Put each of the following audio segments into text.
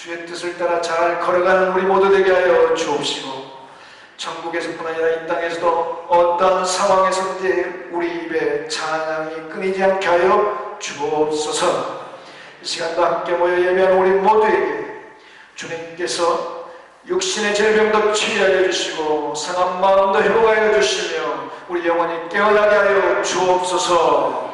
주의 뜻을 따라 잘 걸어가는 우리 모두 되게 하여 주옵시고, 천국에서뿐 아니라 이 땅에서도 어떤 상황에서든지 우리 입에 찬양이 끊이지 않게 하여 주옵소서. 이 시간도 함께 모여 예배하는 우리 모두에게 주님께서 육신의 질병도 치유하여 주시고 상한 마음도 회복하여 주시며 우리 영혼이 깨어나게 하여 주옵소서.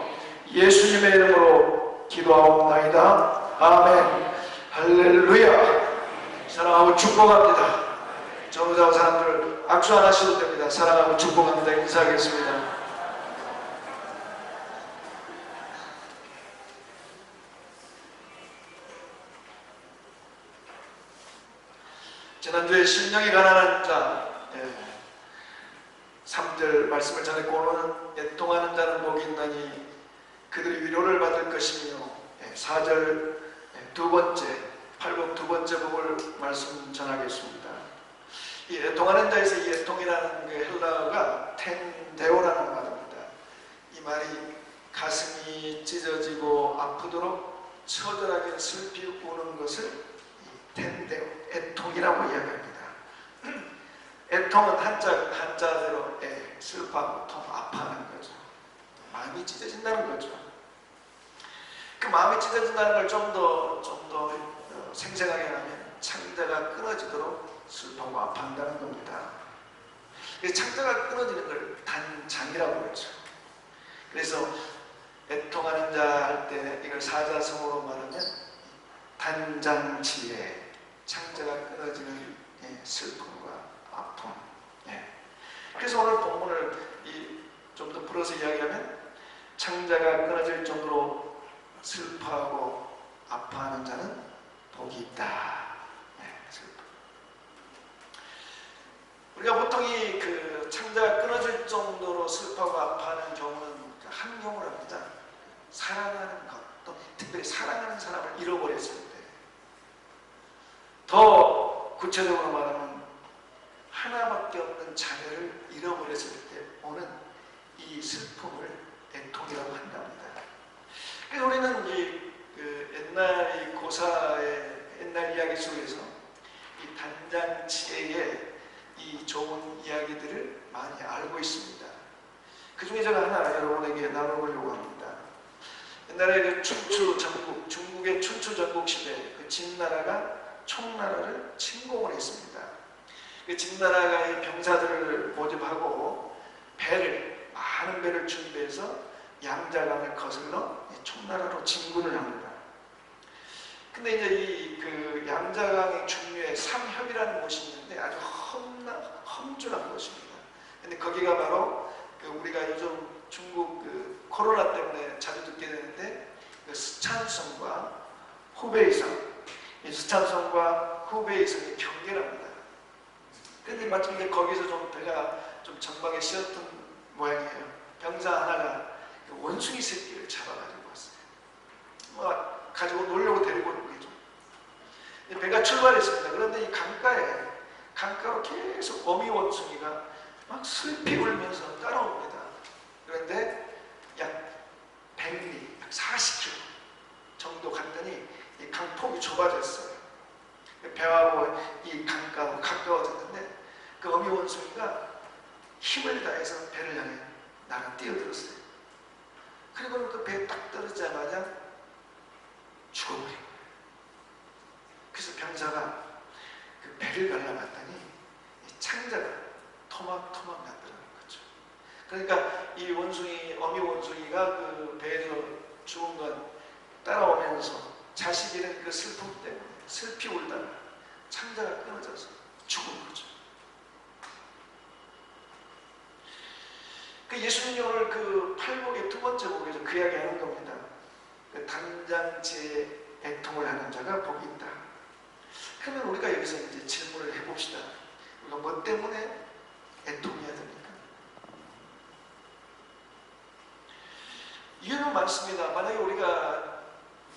예수님의 이름으로 기도하옵나이다. 아멘. 할렐루야. 사랑하고 축복합니다. 전우자와 사람들 악수 안 하셔도 됩니다. 사랑하고 축복합니다. 인사하겠습니다. 지난주에 심령이 가난한 자 3절 말씀을 전했고, 오늘은 애통하는 자는 복이 있나니 그들이 위로를 받을 것이며 4절 두 번째 팔복 두 번째 복을 말씀 전하겠습니다. 이 애통하는 자에서 이 애통이라는 게 헬라어가 텐데오라는 말입니다. 이 말이 가슴이 찢어지고 아프도록 처절하게 슬피 우는 것을 텐데오, 애통이라고 이야기합니다. 애통은 한자대로 슬퍼하고 통, 아파하는 거죠. 마음이 찢어진다는 거죠. 그 마음이 찢어진다는 걸 좀 더 생생하게 하면 창자가 끊어지도록 슬퍼하고 아파한다는 겁니다. 창자가 끊어지는 걸 단장이라고 그러죠. 그래서 애통하는 자 할 때 이걸 사자성어로 말하면 단장치에 창자가 끊어지는 슬픔과 아픔. 그래서 오늘 본문을 좀 더 풀어서 이야기하면 창자가 끊어질 정도로 슬퍼하고 아파하는 자는 복이 있다. 우리가 보통 그 창자가 끊어질 정도로 슬퍼하고 아파하는 경우는 한 경우를 합니다. 사랑하는 것, 또 특별히 사랑하는 사람을 잃어버렸을 때. 더 구체적으로 말하면 하나밖에 없는 자녀를 잃어버렸을 때 오는 이 슬픔을 애통이라고 한답니다. 그래서 우리는 옛날 이 고사의 옛날 이야기 속에서 이 단장치에의 이 좋은 이야기들을 많이 알고 있습니다. 그 중에 제가 하나 여러분에게 나눠보려고 합니다. 옛날에 그 춘추 전국, 중국의 춘추 전국 시대 그 진나라가 총나라를 침공을 했습니다. 그 진나라가 이 병사들을 모집하고 많은 배를 준비해서 양자강을 거슬러 총나라로 진군을 합니다. 근데 이제 그 양자강의 중류에 삼협이라는 곳이 있는데 아주 험준한 곳입니다. 근데 거기가 바로 우리가 요즘 중국 코로나 때문에 자주 듣게 되는데 스촨성과 후베이성, 이 스촨성과 후베이성이 경계랍니다. 근데 마침 거기서 좀 배가 좀 전방에 씌었던 모양이에요. 병사 하나가 원숭이 새끼를 잡아가지고 왔어요. 가지고 놀려고 데리고 오는 거죠. 배가 출발했습니다. 그런데 이 강가로 계속 어미 원숭이가 막 슬피 울면서 따라옵니다. 그런데 약 100리, 약 40km 정도 갔더니 이 강폭이 좁아졌어요. 배하고 이 강가하고 가까워졌는데 그 어미 원숭이가 힘을 다해서 배를 향해 나가 뛰어들었어요. 그리고는 그 배에 딱 떨어지자마자 죽어버린 거예요. 그래서 병사가 그 배를 갈라봤더니 이 창자가 토막토막 났더라는 거죠. 그러니까 이 어미 원숭이가 그 배에서 죽은 건 따라오면서 자식 잃은 그 슬픔 때문에 슬피 울다가 창자가 끊어져서 죽은 거죠. 그 예수님이 오늘 그 팔복의 두 번째 복에서 그 이야기 하는 겁니다. 그 단장치에 애통을 하는 자가 복이 있다. 그러면 우리가 여기서 이제 질문을 해봅시다. 우리가 뭐 때문에 애통해야 됩니까? 이유는 많습니다. 만약에 우리가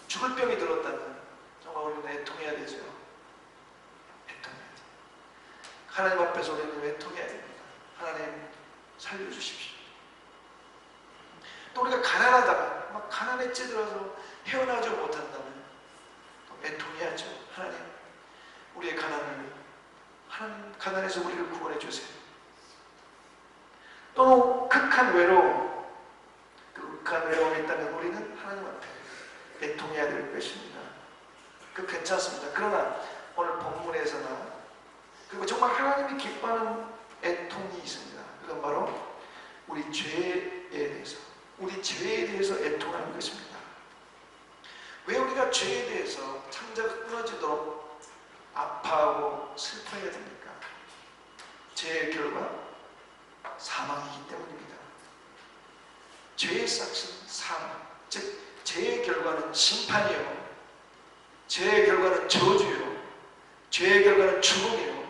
죽을 병이 들었다면 정말 우리는 애통해야 되죠. 애통해야죠. 하나님 앞에서 우리는 애통해야 됩니다. 하나님 살려주십시오. 또 우리가 가난하다가 막 가난에 찌들어서 헤어나오지 못한다면 또 애통해야죠. 하나님 하나님께서 우리를 구원해 주세요. 또는 극한 외로움, 그 극한 외로움이 있다면 우리는 하나님 앞에 애통해야 될 것입니다. 그 괜찮습니다. 그러나 오늘 본문에서는 그리고 정말 하나님이 기뻐하는 애통이 있습니다. 그건 바로 우리 죄에 대해서 애통하는 것입니다. 왜 우리가 죄에 대해서 창자가 끊어지도록 아파하고 슬퍼해야 됩니까? 죄의 결과 사망이기 때문입니다. 죄의 싹은 사망, 즉 죄의 결과는 심판이요, 죄의 결과는 저주요, 죄의 결과는 죽음이요,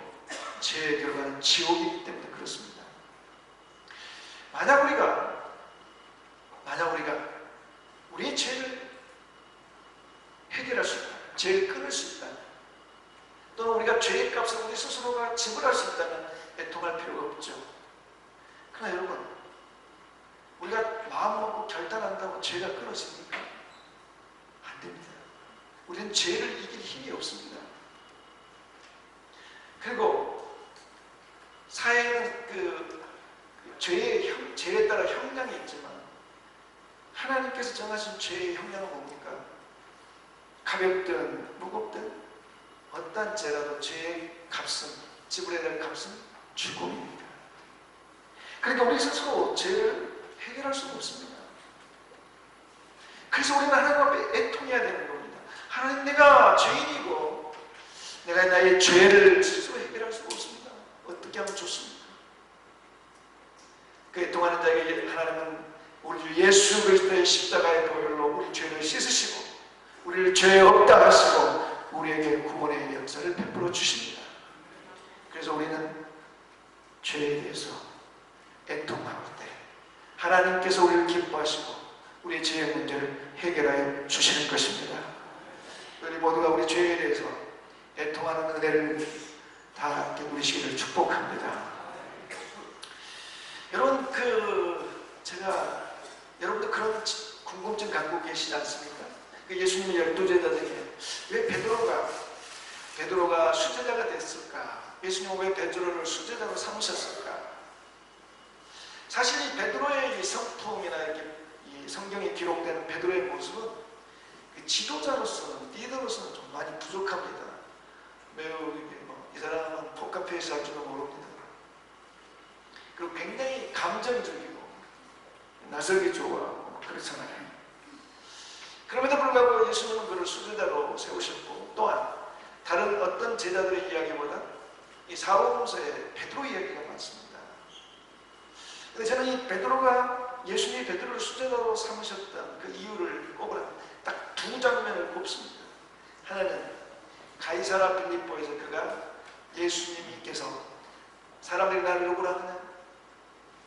죄의 결과는 지옥이기 때문에 그렇습니다. 만약 우리가 우리의 죄를 해결할 수 있다, 죄를 끊을 수 있다, 또는 우리가 죄의 값을 우리 스스로가 지불할 수 있다면 애통할 필요가 없죠. 그러나 여러분, 우리가 마음 먹고 결단한다고 죄가 끊어집니까? 안 됩니다. 우리는 죄를 이길 힘이 없습니다. 그리고 사회에는 죄에 따라 형량이 있지만 하나님께서 정하신 죄의 형량은 뭡니까? 가볍든 무겁든 어떠한 죄라도 죄의 값은, 지불해야 될 값은 죽음입니다. 그러니까 우리 스스로 죄를 해결할 수가 없습니다. 그래서 우리는 하나님 앞에 애통해야 되는 겁니다. 하나님, 내가 죄인이고 내가 나의 죄를 스스로 해결할 수가 없습니다. 어떻게 하면 좋습니까? 그 애통하는 자에게 하나님은 우리 주 예수 그리스도의 십자가의 보혈로 우리 죄를 씻으시고 우리를 죄에 없다 하시고 우리에게 구원의 역사를 베풀어 주십니다. 그래서 우리는 죄에 대해서 애통할 때 하나님께서 우리를 기뻐하시고 우리의 죄의 문제를 해결하여 주시는 것입니다. 우리 모두가 우리 죄에 대해서 애통하는 은혜를 다 함께 누리시기를 축복합니다. 여러분, 제가 여러분도 그런 궁금증 갖고 계시지 않습니까? 예수님의 12제자 중에 왜 베드로가 수제자가 됐을까? 예수님은 왜 베드로를 수제자로 삼으셨을까? 사실 이 베드로의 이 성품이나 이렇게 이 성경에 기록되는 베드로의 모습은 지도자로서는, 리더로서는 좀 많이 부족합니다. 매우 이 사람은 포카페이스 할 줄은 모릅니다. 그리고 굉장히 감정적이고 나서기 좋아하고 그렇잖아요. 그럼에도 불구하고 예수님은 그를 수제자로 세우셨고, 또한 다른 어떤 제자들의 이야기보다 이 사복음서에 베드로 이야기가 많습니다. 근데 저는 이 베드로가 예수님이 베드로를 수제자로 삼으셨던 그 이유를 꼽으라 딱 두 장면을 꼽습니다. 하나는 가이사라 빌립보에서 그가 예수님께서 사람들이 나를 누구라 하느냐?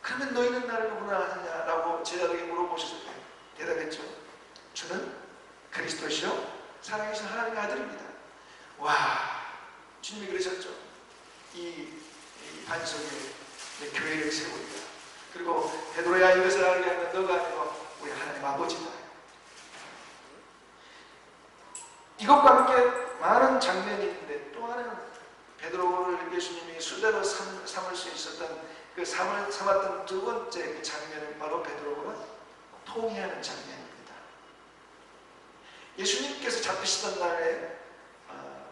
그러면 너희는 나를 누구라 하느냐라고 제자들에게 물어보셨을 때 대답했죠. 주는 그리스도시요 살아계신 하나님의 아들입니다. 와, 주님이 그러셨죠. 이 반석에 교회를 세우리라. 그리고 베드로야, 이것을 알게 하면 너가 아니고 우리 하나님 아버지다. 이것과 함께 많은 장면이 있는데, 또 하나는 베드로를 예수님이 수제로 삼을 수 있었던 그 삼았던 두 번째 그 장면은 바로 베드로가 통회하는 장면입니다. 예수님께서 잡히시던 날에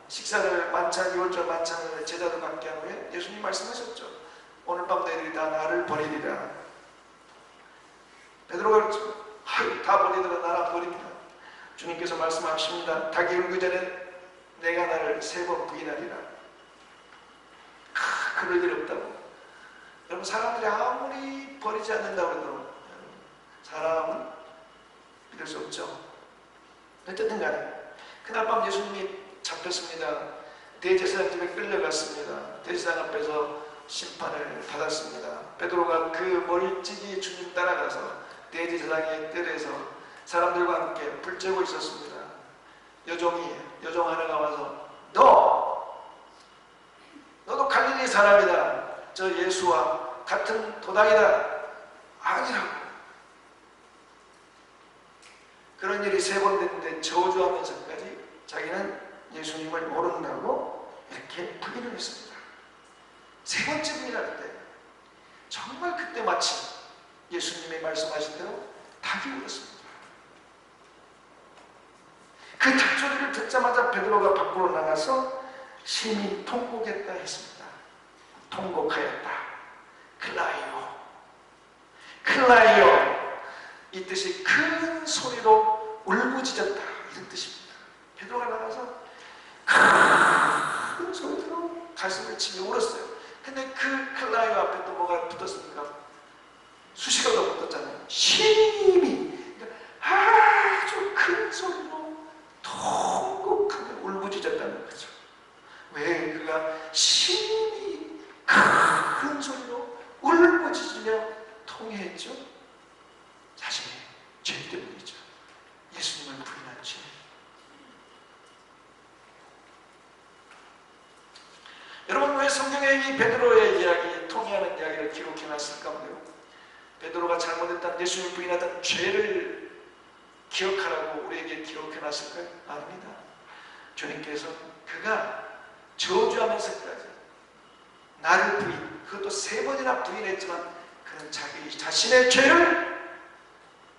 식사를 유월절 만찬을 제자들과 함께 한 후에 예수님 말씀하셨죠. 오늘 밤 너희들이 다 나를 버리리라. 베드로가 다 버리더라 나를 버립니다. 주님께서 말씀하십니다. 닭이 울기 전에 내가 나를 3번 부인하리라. 그럴 일 없다고. 여러분, 사람들이 아무리 버리지 않는다고 해도 사람은 믿을 수 없죠. 어쨌든 간에 그날 밤 예수님이 잡혔습니다. 대제사장 집에 끌려갔습니다. 대제사장 앞에서 심판을 받았습니다. 베드로가 그 멀찍이 주님 따라가서 대제사장의 뜰에서 사람들과 함께 불 쬐고 있었습니다. 여종 하나가 와서 너도 갈릴리 사람이다. 저 예수와 같은 도당이다. 아니라고. 그런 일이 3번 됐는데 저주하면서까지 자기는 예수님을 모른다고 이렇게 부인을 했습니다. 세 번째 부인할 때 정말 그때 마침 예수님이 말씀하신 대로 닭이 울었습니다. 그 닭소리를 듣자마자 베드로가 밖으로 나가서 심히 통곡했다 했습니다. 통곡하였다. 클라이오, 클라이오. 이 뜻이 큰 소리로 울부짖었다 이런 뜻입니다. 베드로가 나가서 큰 소리로 가슴을 치며 울었어요. 근데 그 클라이오 앞에 또 뭐가 붙었습니까? 수식어가 붙었잖아요. 심히, 그러니까 아주 큰 소리로 통곡하며 울부짖었다는 거죠. 왜 그가 심히 큰 소리로 울부짖으며 통회했죠? 자신의 죄 때문이죠. 예수님을 부인한 죄. 여러분, 왜 성경에 이 베드로의 이야기, 통회하는 이야기를 기록해놨을까 보네요. 베드로가 잘못했던, 예수님을 부인하던 죄를 기억하라고 우리에게 기록해놨을까요? 아닙니다. 주님께서 그가 저주하면서까지 나를 부인, 그것도 3번이나 부인했지만 그는 자기 자신의 죄를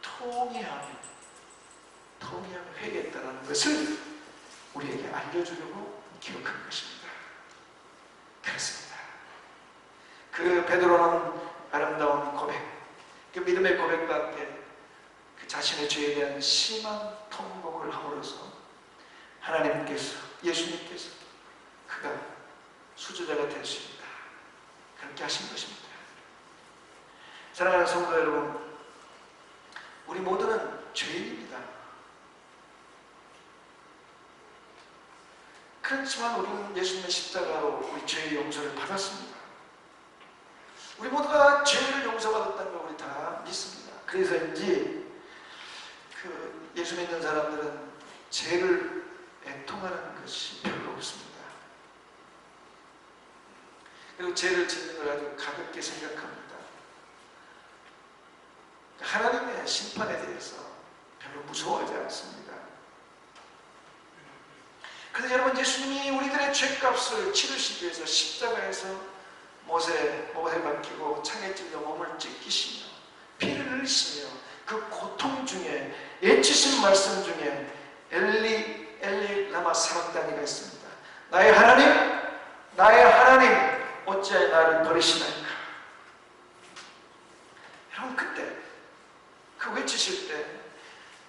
통회하며 회개했다는 것을 우리에게 알려주려고 기록한 것입니다. 그렇습니다. 그 베드로는 아름다운 고백, 그 믿음의 고백과 함께 그 자신의 죄에 대한 심한 통곡을 함으로써 하나님께서, 예수님께서 그가 수주자가 될 수 있다, 그렇게 하신 것입니다. 사랑하는 성도 여러분, 우리 모두는 죄인입니다. 그렇지만 우리는 예수님의 십자가로 우리 죄의 용서를 받았습니다. 우리 모두가 죄를 용서받았다는 걸 우리 다 믿습니다. 그래서인지 그 예수 믿는 사람들은 죄를 애통하는 것이 별로 없습니다. 그리고 죄를 짓는 걸 아주 가볍게 생각합니다. 하나님의 심판에 대해서 별로 무서워하지 않습니다. 그런데 여러분, 예수님이 우리들의 죄값을 치르시기 위해서 십자가에서 못에 박히고 창에 찔려 몸을 찢기시며 피를 흘리시며 그 고통 중에 애치신 말씀 중에 엘리 엘리 라마 사박다니가 있습니다. 나의 하나님 어찌하여 나를 버리시나이까. 여러분, 그때 그 외치실 때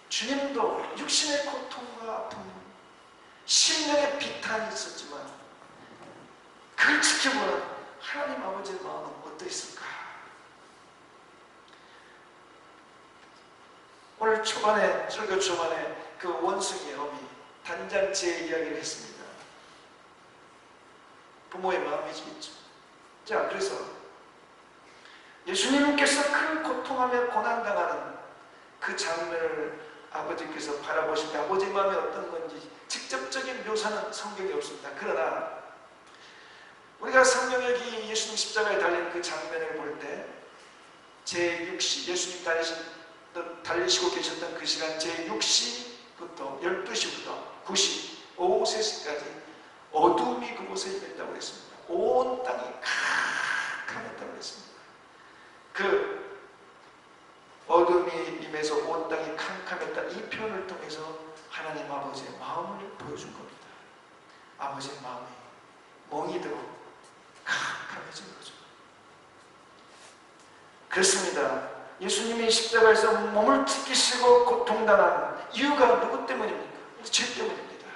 주님도 육신의 고통과 아픔, 심령의 비탄이 있었지만 그걸 지켜보는 하나님 아버지의 마음은 어떠했을까? 오늘 초반에, 설교 초반에 그 원숭이의 어미 단장지의 이야기를 했습니다. 부모의 마음이지겠죠. 자, 그래서 예수님께서 그 고통하며 고난당하는 그 장면을 아버지께서 바라보실 때 아버지의 마음이 어떤 건지 직접적인 묘사는 성경에 없습니다. 그러나 우리가 성경에 예수님 십자가에 달린 그 장면을 볼 때 제6시, 예수님 달리시고 계셨던 그 시간 제6시부터 12시부터 9시, 오후 3시까지 어둠이 그곳에 임했다고 했습니다. 온 땅이 캄캄했다고 했습니다. 그 어둠이 임해서 온 땅이 캄캄했다, 이 표현을 통해서 하나님 아버지의 마음을 보여준 겁니다. 아버지의 마음이 멍이 들고 캄캄해진 거죠. 그렇습니다. 예수님이 십자가에서 몸을 찢기시고 고통당한 이유가 누구 때문입니까? 죄 때문입니다.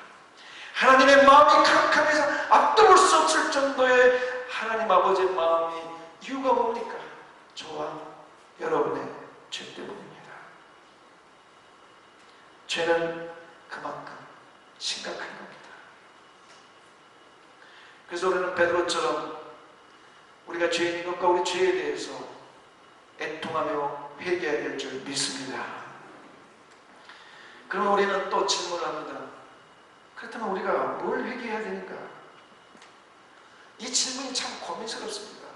하나님의 마음이 캄캄해서 앞도볼 수 없을 정도의 하나님 아버지의 마음이 이유가 뭡니까? 저와 여러분의 죄 때문입니다. 죄는 그만큼 심각한 겁니다. 그래서 우리는 베드로처럼 우리가 죄인인 것과 우리 죄에 대해서 애통하며 회개해야 될 줄 믿습니다. 그러면 우리는 또 질문을 합니다. 그렇다면 우리가 뭘 회개해야 되는가? 이 질문이 참 고민스럽습니다.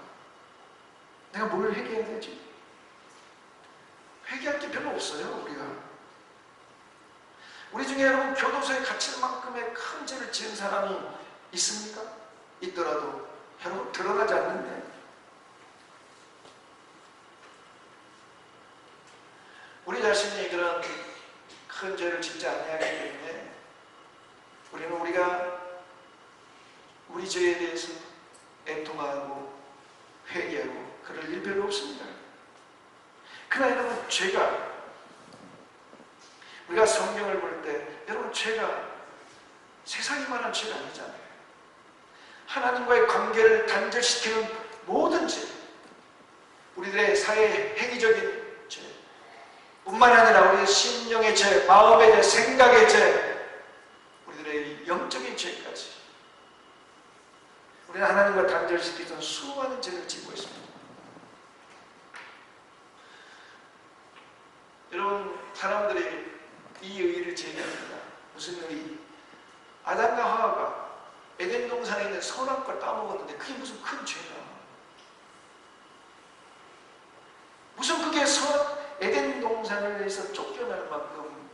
내가 뭘 회개해야 되지? 회개할 게 별로 없어요. 우리 중에 여러분, 교도소에 갇힐 만큼의 큰 죄를 지은 사람이 있습니까? 있더라도 여러분, 드러나지 않는데 우리 자신이 그런 큰 죄를 짓지 아니하기 때문에 우리는 우리 죄에 대해서 애통하고 회개하고 그럴 일 별로 없습니다. 그러나 여러분, 죄가, 우리가 성경을 볼 때 여러분, 죄가 세상이만한 죄가 아니잖아요. 하나님과의 관계를 단절시키는 모든 죄, 우리들의 사회 행위적인 죄 뿐만 아니라 우리의 심령의 죄, 마음의 죄, 생각의 죄, 우리들의 영적인 죄까지 우리는 하나님과 단절시키던 수많은 죄를 지고 있습니다. 여러분, 사람들이 이 의의를 제기합니다. 무슨 의의? 아담과 하와가 에덴 동산에 있는 선악과를 따먹었는데 그게 무슨 큰 죄냐? 무슨 그게 에덴 동산에서 쫓겨날 만큼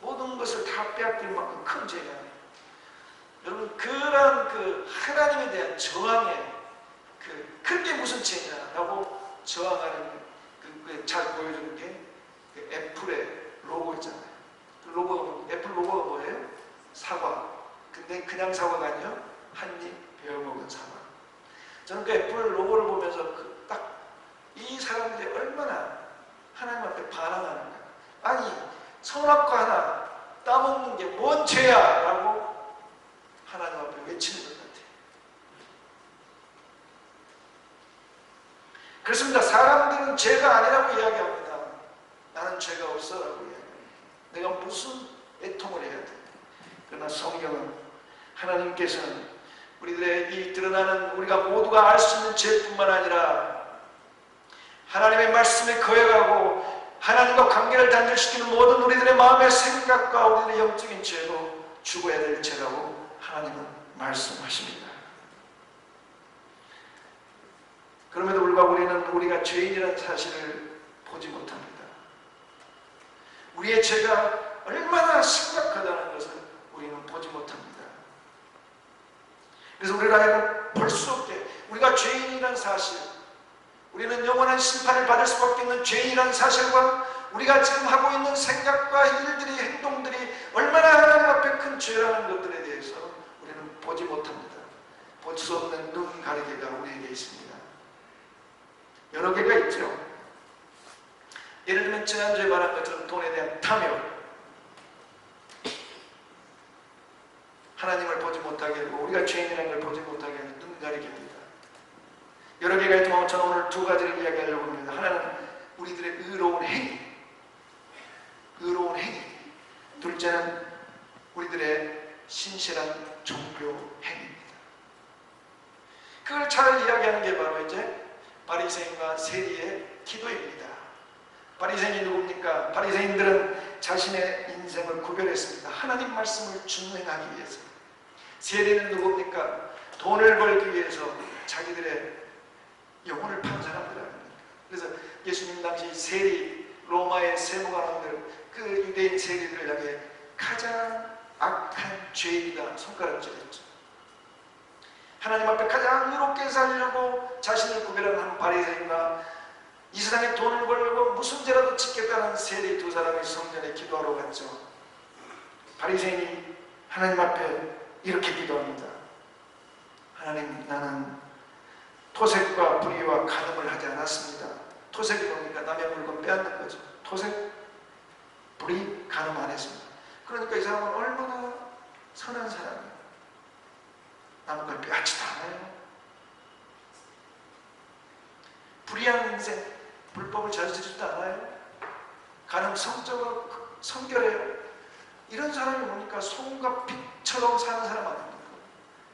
모든 것을 다 빼앗길 만큼 큰 죄냐? 여러분, 그런 하나님에 대한 저항에 그게 무슨 죄냐라고 저항하는 잘 보여주는 게 애플의 로고 있잖아요. 애플 로고가 뭐예요? 사과. 근데 그냥 사과가 아니요, 한입 베어먹은 사과. 저는 그 애플 로고를 보면서 딱 이 사람들이 얼마나 하나님 앞에 반항하는가. 아니, 선악과 하나 따먹는 게 뭔 죄야? 라고 하나님 앞에 외치는 것 같아요. 그렇습니다. 사람들은 죄가 아니라고 이야기합니다. 나는 죄가 없어 라고 이야기합니다. 내가 무슨 애통을 해야 돼? 그러나 성경은, 하나님께서는 우리들의 이 드러나는 우리가 모두가 알 수 있는 죄뿐만 아니라 하나님의 말씀에 거역하고 하나님과 관계를 단절시키는 모든 우리들의 마음의 생각과 우리들의 영적인 죄도 죽어야 될 죄라고 하나님은 말씀하십니다. 그럼에도 불구하고 우리는 우리가 죄인이라는 사실을 보지 못합니다. 우리의 죄가 얼마나 심각하다는 것을 우리는 보지 못합니다. 그래서 우리가 볼 수 없게 우리가 죄인이라는 사실, 우리는 영원한 심판을 받을 수밖에 없는 죄인이라는 사실과 우리가 지금 하고 있는 생각과 일들이, 행동들이 얼마나 하나님 앞에 큰 죄라는 것들에 대해서 우리는 보지 못합니다. 볼 수 없는 눈 가리개가 우리에게 있습니다. 여러 개가 있죠. 예를 들면 지난주에 말한 것처럼 돈에 대한 탐욕, 하나님을 보지 못하게 하고 우리가 죄인이라는 걸 보지 못하게 하는 눈 가리개입니다. 여러 개가 있지만 저는 오늘 두 가지를 이야기하려고 합니다. 하나는 우리들의 의로운 행위, 둘째는 우리들의 신실한 종교 행위입니다. 그걸 잘 이야기하는 게 바로 이제 바리새인과 세리의 기도입니다. 바리새인이 누굽니까? 바리새인들은 자신의 인생을 구별했습니다. 하나님 말씀을 준행하기 위해서. 세리는 누굽니까? 돈을 벌기 위해서 자기들의 영혼을 판 사람들 아닙니까? 그래서 예수님 당시 세리, 로마의 세무관원들, 그 유대인 세리들을 향해 가장 악한 죄인이다 손가락질했죠. 하나님 앞에 가장 의롭게 살려고 자신을 구별하는 한 바리새인과 이 세상에 돈을 벌고 무슨 죄라도 짓겠다는 세리 두 사람이 성전에 기도하러 갔죠. 바리새인이 하나님 앞에 이렇게 기도합니다. 하나님, 나는 토색과 불의와 간음을 하지 않았습니다. 토색이 뭡니까? 남의 물건 빼앗는 거죠. 토색, 불의, 간음 안 했습니다. 그러니까 이 사람은 얼마나 선한 사람이에요. 남의 걸 빼앗지도 않아요. 불의한 인생, 불법을 저지르지도 않아요. 간음 성적으로 성결해요. 이런 사람이 뭡니까? 소금과 빛처럼 사는 사람 아닙니까?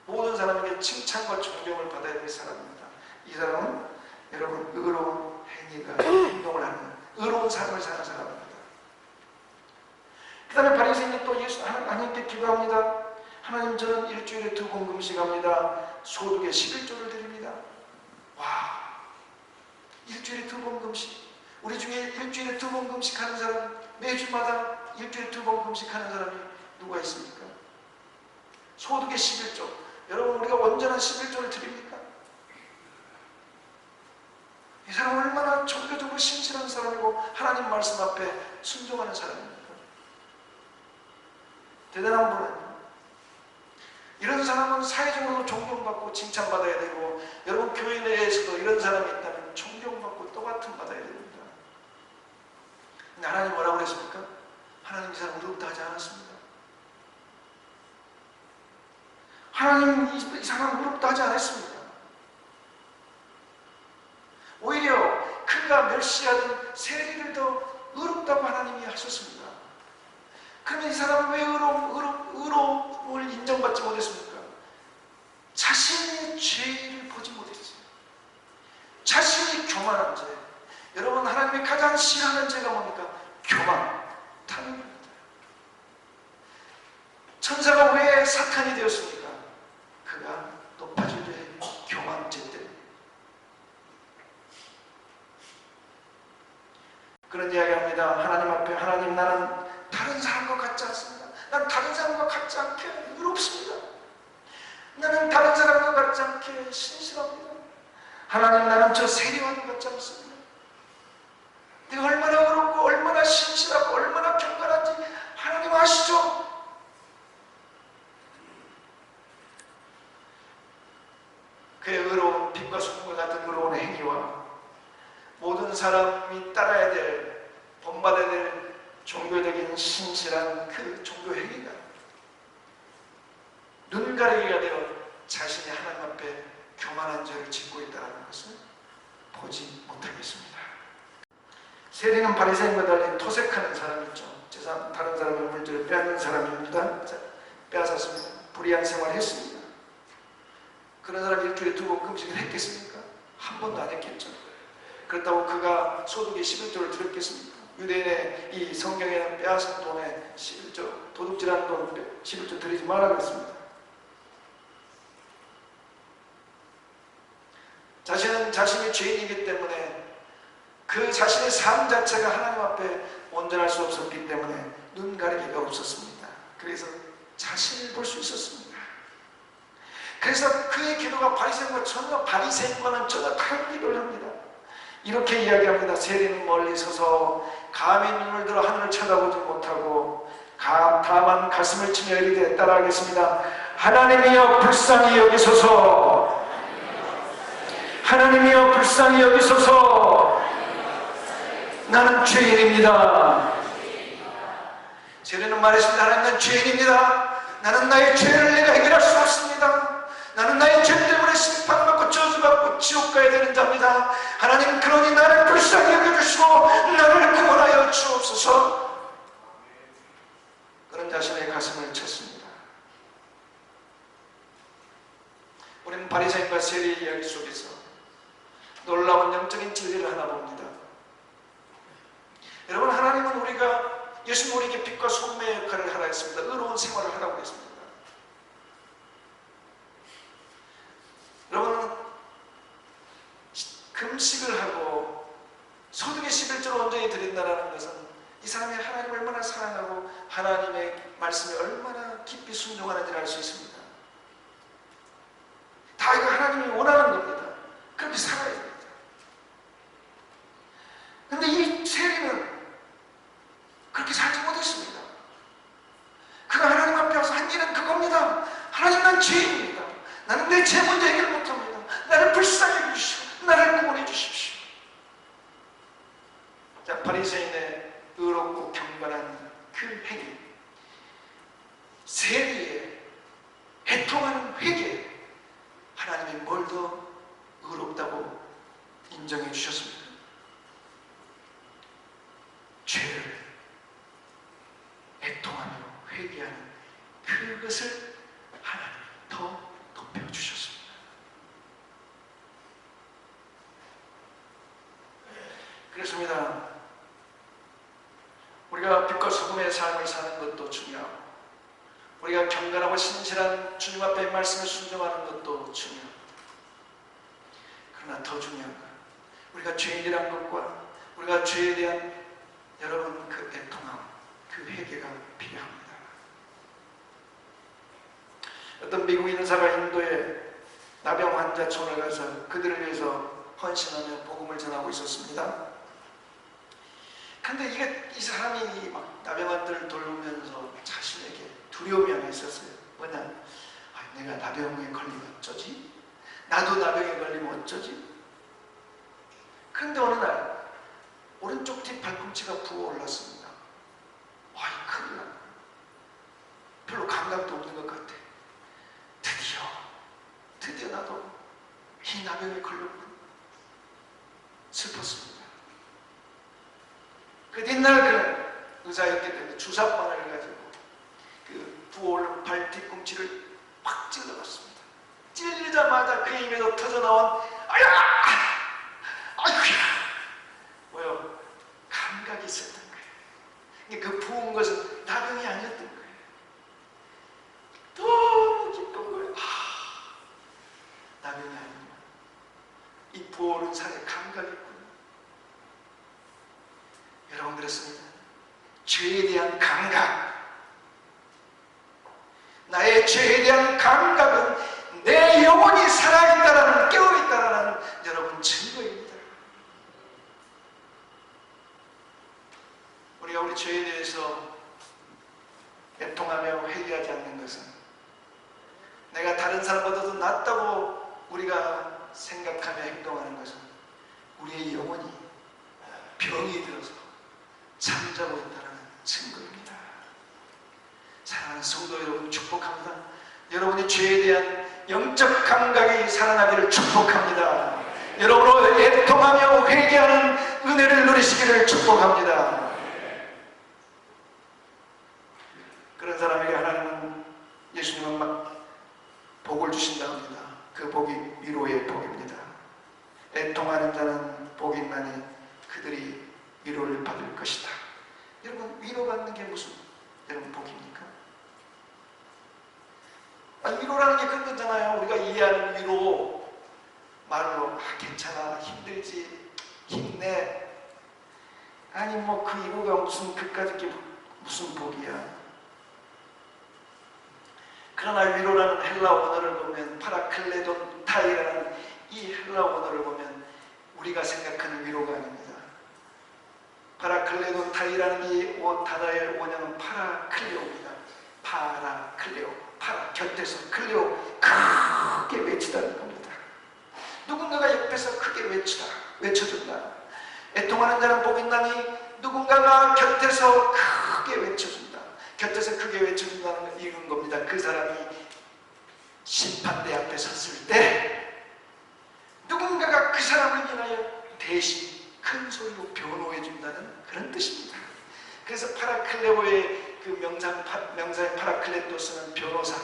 모든 사람에게 칭찬과 존경을 받아야 될 사람입니다. 이 사람은 여러분 의로운 행동을 하는 의로운 삶을 사는 사람입니다. 그 다음에 바리새인이 또 하나님께 기도합니다. 하나님, 저는 일주일에 2번 금식합니다. 소득의 11조를 드립니다. 와, 일주일에 2번 금식. 우리 중에 일주일에 2번 금식하는 사람, 매주마다 일주일에 2번 금식하는 사람이 누가 있습니까? 소득의 11조. 여러분, 우리가 온전한 11조를 드립니까? 이 사람은 얼마나 종교적으로 신실한 사람이고 하나님 말씀 앞에 순종하는 사람입니까? 대단한 분은 이런 사람은 사회적으로도 존경받고 칭찬받아야 되고, 여러분 교회 내에서도 이런 사람이 있다면 존경받고 똑같은 받아야 됩니다. 근데 하나님 뭐라고 그랬습니까? 하나님 이 사람 의롭다 하지 않았습니다. 하나님 이 사람 의롭다 하지 않았습니다. 오히려 그가 멸시하던 세리를 더 의롭다고 하나님이 하셨습니다. 그러면 이 사람은 왜 의로움을 인정받지 못했습니까? 자신의 죄를 보지 못했어요. 자신이 교만한 죄. 여러분, 하나님이 가장 싫어하는 죄가 뭡니까? 교만, 탐입니다. 천사가 왜 사탄이 되었습니까? 그가 높아지려 해 교만죄 때문에. 그런 이야기합니다. 하나님 앞에, 하나님 나는 다른 사람과 같지 않습니다. 난 다른 사람과 같지 않게 의롭습니다. 나는 다른 사람과 같지 않게 신실합니다. 하나님, 나는 저 세리와도 같지 않습니다. 내가 얼마나 의롭고 얼마나 신실하고 얼마나 경건한지 하나님 아시죠? 그의 의로운 빛과 소금과 같은 의로운 행위와 모든 사람이 따라야 될, 본받아야 될 종교적인 신실한 그 종교 행위가 눈가리기가 되어 자신이 하나님 앞에 교만한 죄를 짓고 있다는 것을 보지 못하겠습니다. 세리는 바리새인과 달리 토색하는 사람이죠. 다른 사람의 물질을 빼앗는 사람입니다. 빼앗았습니다. 불의한 생활을 했습니다. 그런 사람이 일주일에 2번 금식을 했겠습니까? 한 번도 안 했겠죠. 그렇다고 그가 소득의 11조를 드렸겠습니까? 유대인의 이 성경에 빼앗은 돈에 11조, 도둑질하는 돈 11조 드리지 말라 그랬습니다. 자신은 자신이 죄인이기 때문에 그 자신의 삶 자체가 하나님 앞에 온전할 수 없었기 때문에 눈 가리기가 없었습니다. 그래서 자신을 볼 수 있었습니다. 그래서 그의 기도가 바리새인과는 전혀 다른 기도를 합니다. 이렇게 이야기합니다. 세리는 멀리 서서 감히 눈을 들어 하늘을 쳐다보지 못하고 다만 가슴을 치며 이르되, 따라하겠습니다. 하나님이여 불쌍히 여기소서. 하나님이여 불쌍히 여기소서. 나는 죄인입니다. 세리는 말했습니다. 하나님, 난 죄인입니다. 나는 나의 죄를 내가 해결할 수 없습니다. 나는 나의 죄 때문에 심판받고 저주받고 지옥 가야 되는 자입니다. 하나님, 그러니 나를 불쌍히 여겨주시고 나를 구원하여 주옵소서. 그런 자신의 가슴을 쳤습니다. 우리는 바리새인과 세리의 이야기 속에서 놀라운 영적인 진리를 하나 봅니다. 여러분, 하나님은 예수님 우리에게 빛과 소금의 역할을 하라 했습니다. 의로운 생활을 하라고 했습니다. 여러분, 금식을 하고 소득의 11조를 온전히 드린다는 것은 이 사람이 하나님을 얼마나 사랑하고 하나님의 말씀에 얼마나 깊이 순종하는지를 알 수 있습니다. 다 이거 하나님이 원하는 겁니다. 그렇게 살아야 됩니다. 그런데 이 세리는 그렇게 살지 못했습니다. 그가 하나님 앞에 와서 한 일은 그겁니다. 하나님, 난 죄인입니다. 나는 내 죄 문제 해결 못합니다. 나를 불쌍히 해주시고 나를 구원해 주십시오. 자, 바리새인의 의롭고 경건한 그 행위, 세리의 애통하는 회개, 하나님이 뭘 더 의롭다고 인정해 주셨습니다. 죄를 애통하며 회개하는 그것을 하나님이 더 높여주셨습니다. 그렇습니다. 우리가 빛과 소금의 삶을 사는 것도 중요하고, 우리가 경건하고 신실한 주님 앞에 말씀을 순종하는 것도 중요합니다. 그러나 더 중요한 건 우리가 죄인이란 것과 우리가 죄에 대한 여러분 그 애통함, 그 회개가 필요합니다. 어떤 미국 인사가 인도에 나병 환자촌을 가서 그들을 위해서 헌신하며 복음을 전하고 있었습니다. 근데 이 사람이 막 나병원들을 돌보면서 자신에게 두려움이 하나 있었어요. 뭐냐? 내가 나병에 걸리면 어쩌지? 나도 나병에 걸리면 어쩌지? 그런데 어느 날 오른쪽 뒤 발꿈치가 부어올랐습니다. 큰일 났네. 별로 감각도 없는 것 같아. 드디어 나도 이 나병에 걸렸구나. 슬펐습니다. 그 옛날 그 의사였기 때문에 주사바늘 가지고 그 부어오른 발 뒤꿈치를 팍 찔러봤습니다. 찔리자마자 그 입에서 터져나온 아이고야 뭐요? 감각이 있었던 거예요. 그 부은 것은 나병이 아니었던 거예요. 너무 기쁜 거예요. 나병이 아니구나. 이 부어오른 살에 감각이 있구나. 여러분 그렇습니다. 죄에 대한 감각, 나의 죄에 대한 감각은 내 영혼이 살아있다라는, 깨어있다라는 여러분 증거입니다. 우리가 우리 죄에 대해서 애통하며 회개하지 않는 것은, 내가 다른 사람보다도 낫다고 우리가 생각하며 행동하는 것은 우리의 영혼이 병이 들어서 잠자고 있다는 증거입니다. 사랑하는 성도 여러분, 축복합니다. 여러분의 죄에 대한 영적 감각이 살아나기를 축복합니다. 여러분으로 애통하며 회개하는 은혜를 누리시기를 축복합니다. 그런 사람에게 하나님은, 예수님은 막 복을 주신다 합니다. 그 복이 위로의 복입니다. 애통하는 자는 복이 있나니 그들이 위로를 받을 것이다. 여러분, 위로받는 게 무슨 여러분 복입니까? 위로라는 게 그런 거잖아요. 우리가 이해하는 위로, 말로 괜찮아, 힘들지, 힘내. 아니 뭐 그 위로가 무슨 그까짓 게 무슨 복이야. 그러나 위로라는 헬라 원어를 보면, 파라클레돈 타이라는 이 헬라 원어를 보면 우리가 생각하는 위로가 아닙니다. 파라클레돈 타이라는 이 단어의 원형은 파라클레오입니다. 파라클레오, 파라 곁에서, 클레오 크게 외치다는 겁니다. 누군가가 옆에서 크게 외쳐준다. 애통하는 자는 복이 있나니 누군가가 곁에서 크게 외쳐준다. 곁에서 크게 외쳐준다는 이유는 겁니다. 그 사람이 심판대 앞에 섰을 때 누군가가 그 사람을 위하여 대신 큰 소리로 변호해 준다는 그런 뜻입니다. 그래서 파라클레오의 그 명사의 파라클레토스는 변호사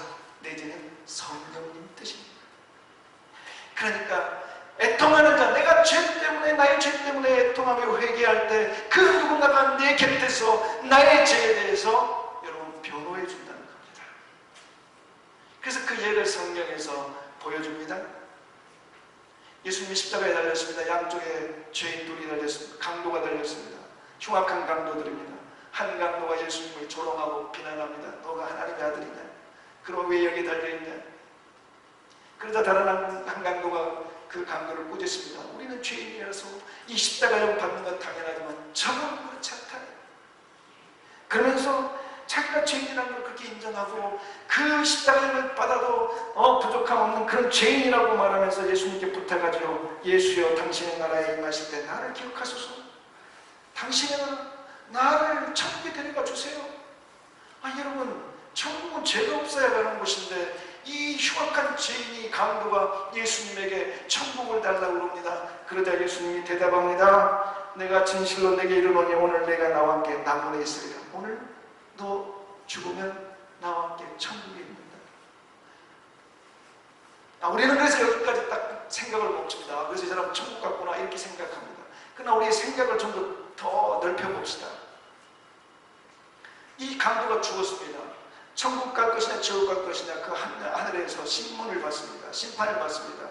내지는 성령님 뜻입니다. 그러니까 애통하는 자, 내가 죄 때문에, 나의 죄 때문에 애통하며 회개할 때 그 누군가가 내 곁에서 나의 죄에 대해서 여러분 변호해 준다는 겁니다. 그래서 그 예를 성경에서 보여줍니다. 예수님이 십자가에 달렸습니다. 양쪽에 죄인 둘이 달렸습니다. 강도가 달렸습니다. 흉악한 강도들입니다. 한 강도가 예수님을 조롱하고 비난합니다. 너가 하나님의 아들이냐? 그럼 왜 여기 달려있냐? 그러자 다른 한 강도가 그 강도를 꾸짖습니다. 우리는 죄인이라서 이 십자가형 받는 건 당연하지만 저건 그렇지 않다. 그러면서 자기가 죄인이라는 걸 그렇게 인정하고 그 십자가형을 받아도 부족함 없는 그런 죄인이라고 말하면서 예수님께 부탁하죠. 예수여, 당신의 나라에 임하실 때 나를 기억하소서. 당신의 나를 천국에 데려가 주세요. 여러분, 천국은 죄가 없어야 가는 곳인데 이 흉악한 죄인이, 강도가 예수님에게 천국을 달라고 합니다. 그러자 예수님이 대답합니다. 내가 진실로 내게 이르노니 오늘 내가 나와 함께 남원에 있으리라. 오늘 너 죽으면 나와 함께 천국에 있는다. 우리는 그래서 여기까지 딱 생각을 멈춥니다. 그래서 이 사람은 천국 같구나 이렇게 생각합니다. 그러나 우리의 생각을 좀 더 넓혀봅시다. 이 강도가 죽었습니다. 천국 갈 것이냐 지옥 갈 것이냐 그 하늘에서 신문을 받습니다. 심판을 받습니다.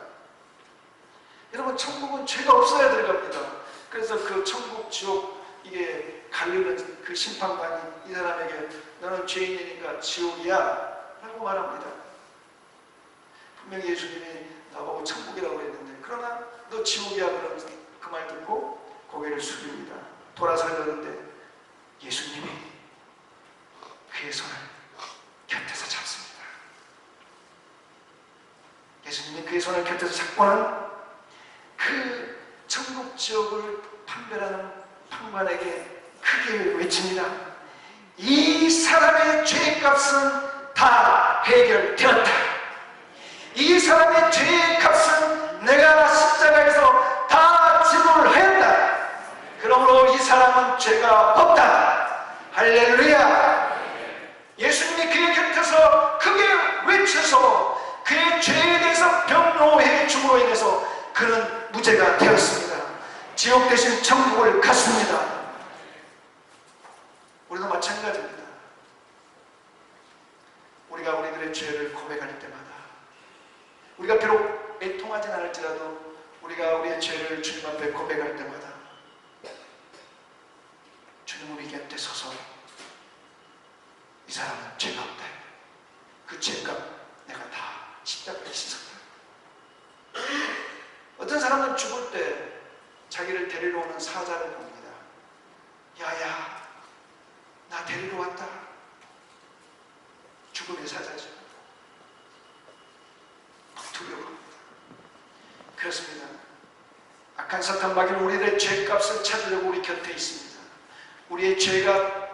여러분, 천국은 죄가 없어야 들어갑니다. 그래서 그 천국 지옥 이게 가르는 그 심판관이 이 사람에게 너는 죄인이니까 지옥이야 라고 말합니다. 분명히 예수님이 나보고 천국이라고 했는데 그러나 너 지옥이야. 그러면서 그 말 듣고 고개를 숙입니다. 돌아서려는데 예수님이 그의 손을 곁에서 잡습니다. 예수님이 그의 손을 곁에서 잡고는 그 천국 지옥을 판별하는 판관에게 크게 외칩니다. 이 사람의 죄값은 다 해결되었다. 이 사람의 죄의 값은 내가 십자가에서 다 지불하였다. 그러므로 이 사람은 죄가 없다. 할렐루야. 예수님이 그의 곁에서 크게 외쳐서 그의 죄에 대해서 변호해 줌으로 인해서 그는 무죄가 되었습니다. 지옥 대신 천국을 갔습니다. 우리도 마찬가지입니다. 우리가 우리들의 죄를 고백할 때마다, 우리가 비록 애통하진 않을지라도 우리가 우리의 죄를 주님 앞에 고백할 때마다 주님 우리 곁에 서서 이 사람은 죄가 없다. 그 죄값 내가 다 십자가에 씻었다. 어떤 사람은 죽을 때 자기를 데리러 오는 사자를 봅니다. 야야, 나 데리러 왔다. 죽음의 사자죠. 두려워합니다. 그렇습니다. 악한 사탄 마귀는 우리들의 죄값을 찾으려고 우리 곁에 있습니다. 우리의 죄가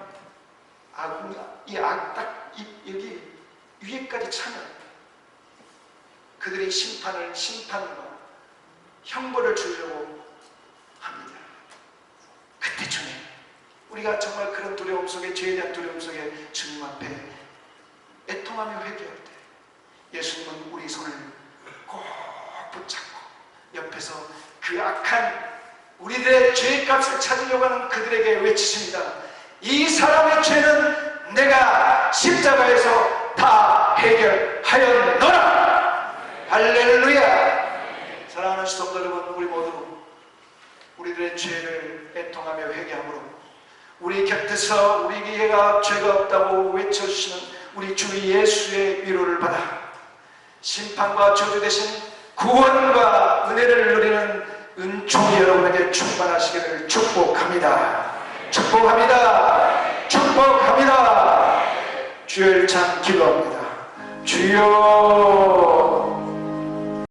여기 위에까지 차면 그들의 심판과 형벌을 주려고 합니다. 그때 주님, 우리가 정말 그런 두려움 속에, 죄에 대한 두려움 속에 주님 앞에 애통하며 회개할 때 예수님은 우리 손을 꼭 붙잡고 옆에서 그 악한 우리들의 죄값을 찾으려고 하는 그들에게 외치십니다. 이 사람의 죄는 내가 십자가에서 다 해결하였노라. 할렐루야. 사랑하는 성도 여러분, 우리 모두 우리들의 죄를 애통하며 회개함으로 우리 곁에서 우리에게가 죄가 없다고 외쳐주시는 우리 주 예수의 위로를 받아 심판과 저주 대신 구원과 은혜를 누리는 은총이 여러분에게 충만하시기를 축복합니다. 축복합니다. 축복합니다. 주여 일창 기도합니다. 주여